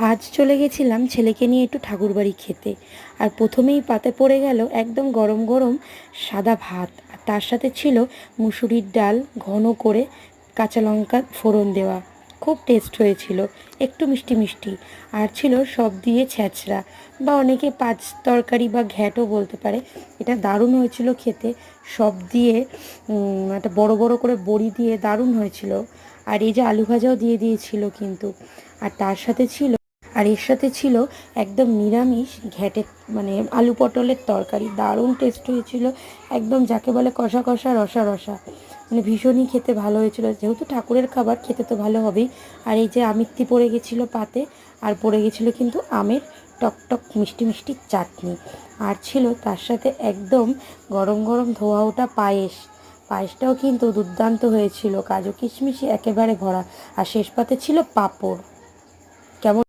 আজ চলে গেছিলাম ছেলেকে নিয়ে একটু ঠাকুরবাড়ি খেতে। আর প্রথমেই পাতে পড়ে গেল একদম গরম গরম সাদা ভাত, আর তার সাথে ছিল মুসুরির ডাল ঘন করে কাঁচা লঙ্কা ফোড়ন দেওয়া। খুব টেস্ট হয়েছিল, একটু মিষ্টি মিষ্টি। আর ছিল সব দিয়ে ছ্যাঁচড়া, বা অনেকে পাঁচ তরকারি বা ঘ্যাটও বলতে পারে। এটা দারুণ হয়েছিল খেতে, সব দিয়ে একটা বড় বড় করে বড়ি দিয়ে দারুণ হয়েছিল। আর এই যে আলু ভাজাও দিয়ে দিয়েছিল কিন্তু। আর তার সাথে ছিল, আর এর সাথে ছিল একদম নিরামিষ ঘ্যাটের মানে আলু পটলের তরকারি, দারুণ টেস্ট হয়েছিল। একদম যাকে বলে কষা কষা রসা রসা, মানে ভীষণই খেতে ভালো হয়েছিল। যেহেতু ঠাকুরের খাবার, খেতে তো ভালো হবেই। আর এই যে আমিত্তি পড়ে গেছিলো পাতে, আর পড়ে গেছিলো কিন্তু আমের টকটক মিষ্টি মিষ্টি চাটনি। আর ছিল তার সাথে একদম গরম গরম ধোয়া ওঠা পায়েস। পায়েসটাও কিন্তু দুর্দান্ত হয়েছিল, কাজু কিশমিশে একেবারে ভরা। আর শেষ পাতে ছিল পাঁপড়। কেমন